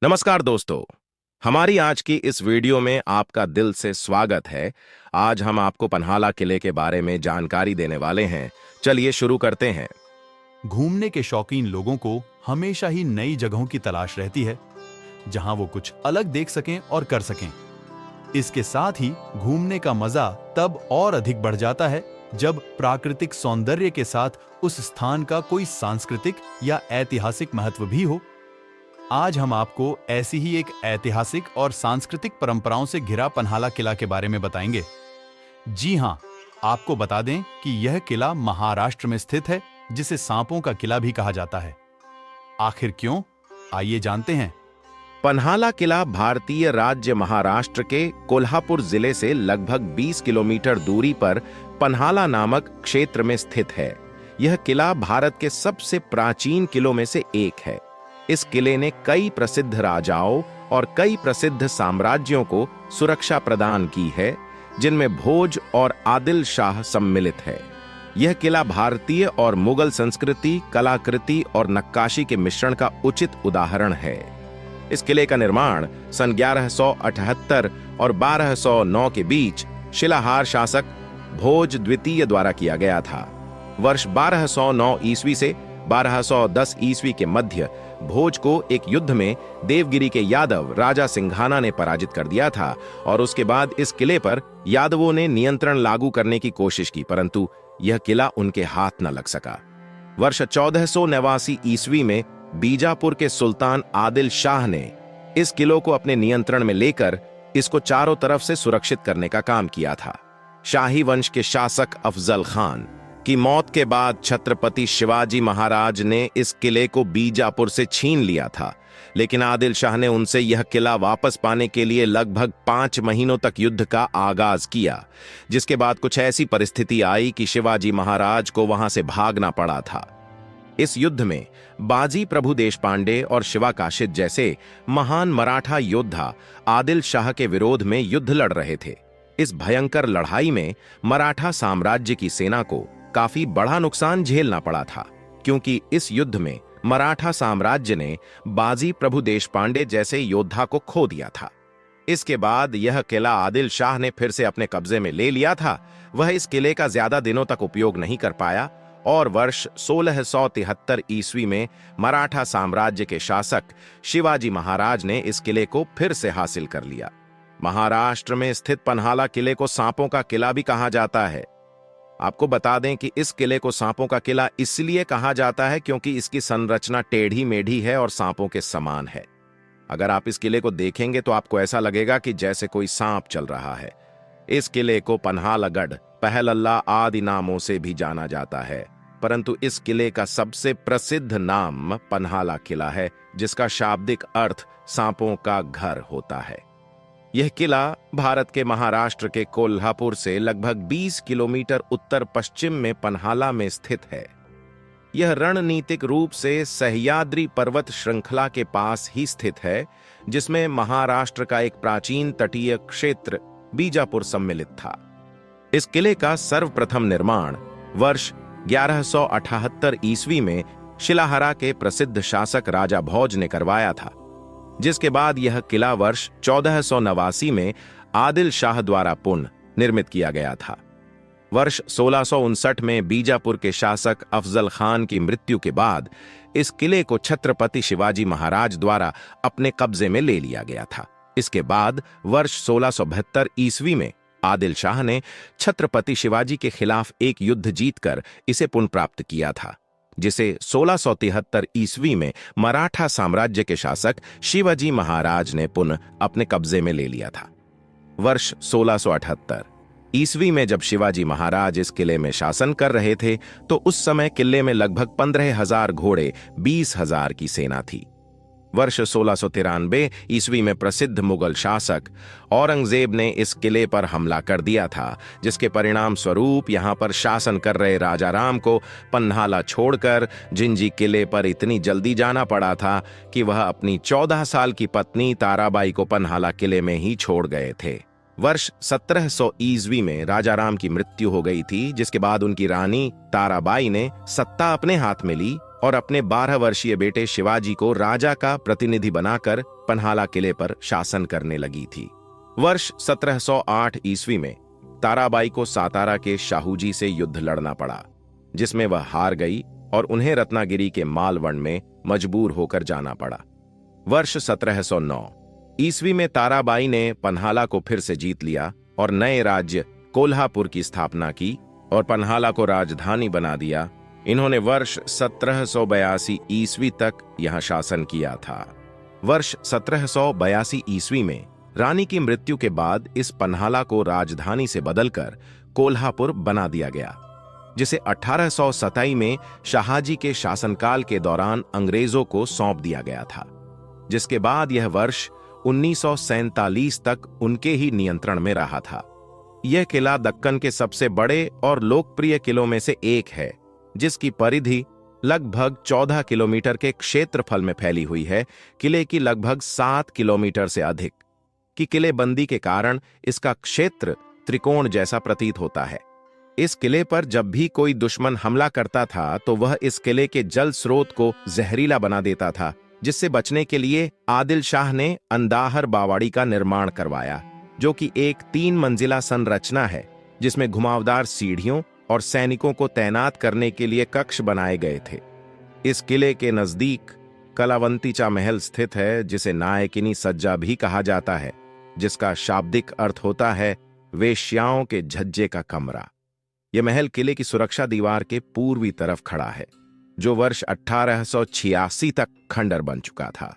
नमस्कार दोस्तों। हमारी आज की इस वीडियो में आपका दिल से स्वागत है। आज हम आपको पन्हाला किले के बारे में जानकारी देने वाले हैं। चलिए शुरू करते हैं। घूमने के शौकीन लोगों को हमेशा ही नई जगहों की तलाश रहती है जहां वो कुछ अलग देख सकें और कर सकें। इसके साथ ही घूमने का मजा तब और अधिक बढ़ जाता है जब प्राकृतिक सौंदर्य के साथ उस स्थान का कोई सांस्कृतिक या ऐतिहासिक महत्व भी हो। आज हम आपको ऐसी ही एक ऐतिहासिक और सांस्कृतिक परंपराओं से घिरा पन्हाला किला के बारे में बताएंगे। जी हां, आपको बता दें कि यह किला महाराष्ट्र में स्थित है, जिसे सांपों का किला भी कहा जाता है। आखिर क्यों? आइए जानते हैं। पन्हाला किला भारतीय राज्य महाराष्ट्र के कोल्हापुर जिले से लगभग 20 किलोमीटर दूरी पर पन्हाला नामक क्षेत्र में स्थित है। यह किला भारत के सबसे प्राचीन किलों में से एक है। इस किले ने कई प्रसिद्ध राजाओं और कई प्रसिद्ध साम्राज्यों को सुरक्षा प्रदान की है, जिनमें भोज और आदिल शाह सम्मिलित है। यह किला भारतीय और मुगल संस्कृति, कलाकृति और नक्काशी के मिश्रण का उचित उदाहरण है। इस किले का निर्माण सन 1178 और 1209 के बीच शिलाहार शासक भोज द्वितीय द्वारा किया गया था। वर्ष 1209 ईस्वी से 1210 ईस्वी के मध्य भोज को एक युद्ध में देवगिरी के यादव राजा सिंघाना ने पराजित कर दिया था और उसके बाद इस किले पर यादवों ने नियंत्रण लागू करने की कोशिश की, परंतु यह किला उनके हाथ न लग सका। वर्ष 1489 ईस्वी में बीजापुर के सुल्तान आदिल शाह ने इस किले को अपने नियंत्रण में लेकर इसको चारों तरफ से सुरक्षित करने का काम किया था। शाही वंश के शासक अफजल खान की मौत के बाद छत्रपति शिवाजी महाराज ने इस किले को बीजापुर से छीन लिया था, लेकिन आदिल शाह ने उनसे यह किला वापस पाने के लिए लगभग 5 महीनों तक युद्ध का आगाज किया, जिसके बाद कुछ ऐसी परिस्थिति आई कि शिवाजी महाराज को वहां से भागना पड़ा था। इस युद्ध में बाजी प्रभु देशपांडे और शिवा काशिद जैसे महान मराठा योद्धा आदिल शाह के विरोध में युद्ध लड़ रहे थे। इस भयंकर लड़ाई में मराठा साम्राज्य की सेना को काफी बड़ा नुकसान झेलना पड़ा था, क्योंकि इस युद्ध में मराठा साम्राज्य ने बाजी प्रभु देशपांडे जैसे योद्धा को खो दिया था। इसके बाद यह किला आदिल शाह ने फिर से अपने कब्जे में ले लिया था। वह इस किले का ज्यादा दिनों तक उपयोग नहीं कर पाया और वर्ष 1673 ईस्वी में मराठा साम्राज्य के शासक शिवाजी महाराज ने इस किले को फिर से हासिल कर लिया। महाराष्ट्र में स्थित पन्हाला किले को सांपों का किला भी कहा जाता है। आपको बता दें कि इस किले को सांपों का किला इसलिए कहा जाता है क्योंकि इसकी संरचना टेढ़ी मेढ़ी है और सांपों के समान है। अगर आप इस किले को देखेंगे तो आपको ऐसा लगेगा कि जैसे कोई सांप चल रहा है। इस किले को पन्हालागढ़, पहलल्ला आदि नामों से भी जाना जाता है, परंतु इस किले का सबसे प्रसिद्ध नाम पन्हाला किला है, जिसका शाब्दिक अर्थ सांपों का घर होता है। यह किला भारत के महाराष्ट्र के कोल्हापुर से लगभग 20 किलोमीटर उत्तर पश्चिम में पन्हाला में स्थित है। यह रणनीतिक रूप से सह्याद्री पर्वत श्रृंखला के पास ही स्थित है, जिसमें महाराष्ट्र का एक प्राचीन तटीय क्षेत्र बीजापुर सम्मिलित था। इस किले का सर्वप्रथम निर्माण वर्ष 1178 ईस्वी में शिलाहारा के प्रसिद्ध शासक राजा भोज ने करवाया था, जिसके बाद यह किला वर्ष 1489 में आदिल शाह द्वारा पुनः निर्मित किया गया था। वर्ष 1659 में बीजापुर के शासक अफजल खान की मृत्यु के बाद इस किले को छत्रपति शिवाजी महाराज द्वारा अपने कब्जे में ले लिया गया था। इसके बाद वर्ष 1672 ईस्वी में आदिल शाह ने छत्रपति शिवाजी के खिलाफ एक युद्ध जीतकर इसे पुनः प्राप्त किया था, जिसे 1673 ईस्वी में मराठा साम्राज्य के शासक शिवाजी महाराज ने पुनः अपने कब्जे में ले लिया था। वर्ष 1678 ईस्वी में जब शिवाजी महाराज इस किले में शासन कर रहे थे, तो उस समय किले में लगभग 15,000 घोड़े, 20,000 की सेना थी। वर्ष 1693 ईस्वी में प्रसिद्ध मुगल शासक औरंगजेब ने इस किले पर हमला कर दिया था, जिसके परिणाम स्वरूप यहां पर शासन कर रहे राजा राम को पन्हाला छोड़कर जिंजी किले पर इतनी जल्दी जाना पड़ा था कि वह अपनी 14 साल की पत्नी ताराबाई को पन्हाला किले में ही छोड़ गए थे। वर्ष 1700 ईस्वी में राजा राम की मृत्यु हो गई थी, जिसके बाद उनकी रानी ताराबाई ने सत्ता अपने हाथ में ली और अपने 12 वर्षीय बेटे शिवाजी को राजा का प्रतिनिधि बनाकर पन्हाला किले पर शासन करने लगी थी। वर्ष 1708 ईस्वी में ताराबाई को सातारा के शाहूजी से युद्ध लड़ना पड़ा, जिसमें वह हार गई और उन्हें रत्नागिरी के मालवण में मजबूर होकर जाना पड़ा। वर्ष 1709 ईस्वी में ताराबाई ने पन्हाला को फिर से जीत लिया और नए राज्य कोल्हापुर की स्थापना की और पन्हाला को राजधानी बना दिया। इन्होंने वर्ष 1782 ईस्वी तक यहां शासन किया था। वर्ष 1782 ईस्वी में रानी की मृत्यु के बाद इस पन्हाला को राजधानी से बदलकर कोल्हापुर बना दिया गया, जिसे 1827 में शाहाजी के शासनकाल के दौरान अंग्रेजों को सौंप दिया गया था, जिसके बाद यह वर्ष 1947 तक उनके ही नियंत्रण में रहा था। यह किला दक्कन के सबसे बड़े और लोकप्रिय किलों में से एक है, जिसकी परिधि लगभग 14 किलोमीटर के क्षेत्रफल में फैली हुई है। किले की लगभग 7 किलोमीटर से अधिक की किलेबंदी के कारण इसका क्षेत्र त्रिकोण जैसा प्रतीत होता है। इस किले पर जब भी कोई दुश्मन हमला करता था तो वह इस किले के जल स्रोत को जहरीला बना देता था, जिससे बचने के लिए आदिल शाह ने अंदाहर बावड़ी का निर्माण करवाया, जो कि एक 3 मंजिला संरचना है, जिसमें घुमावदार सीढ़ियों और सैनिकों को तैनात करने के लिए कक्ष बनाए गए थे। इस किले के नजदीक कलावंतीचा महल स्थित है, जिसे नायकिनी सज्जा भी कहा जाता है, जिसका शाब्दिक अर्थ होता है वेश्याओं के झज्जे का कमरा। यह महल किले की सुरक्षा दीवार के पूर्वी तरफ खड़ा है, जो वर्ष 1886 तक खंडर बन चुका था।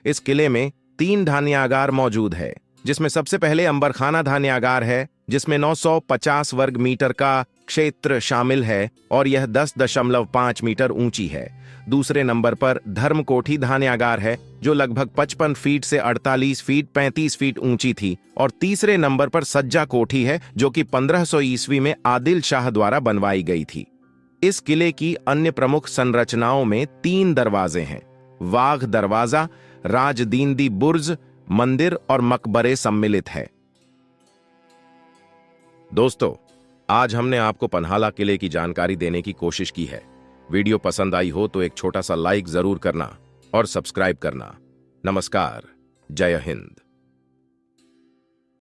इस किले में 3 धान्यागार मौजूद है, जिसमें सबसे पहले अंबरखाना धान्यागार है, जिसमें 950 वर्ग मीटर का क्षेत्र शामिल है और यह 10.5 मीटर ऊंची है। दूसरे नंबर पर धर्मकोठी धान्यागार है, जो लगभग 55 फीट से 48 फीट 35 फीट ऊंची थी। और तीसरे नंबर पर सज्जा कोठी है, जो कि 1500 ईस्वी में आदिल शाह द्वारा बनवाई गई थी। इस किले की अन्य प्रमुख संरचनाओं में 3 दरवाजे हैं। वाघ दरवाजा, राजदींदी बुर्ज, मंदिर और मकबरे सम्मिलित है। दोस्तों, आज हमने आपको पन्हाला किले की जानकारी देने की कोशिश की है। वीडियो पसंद आई हो तो एक छोटा सा लाइक जरूर करना और सब्सक्राइब करना। नमस्कार, जय हिंद।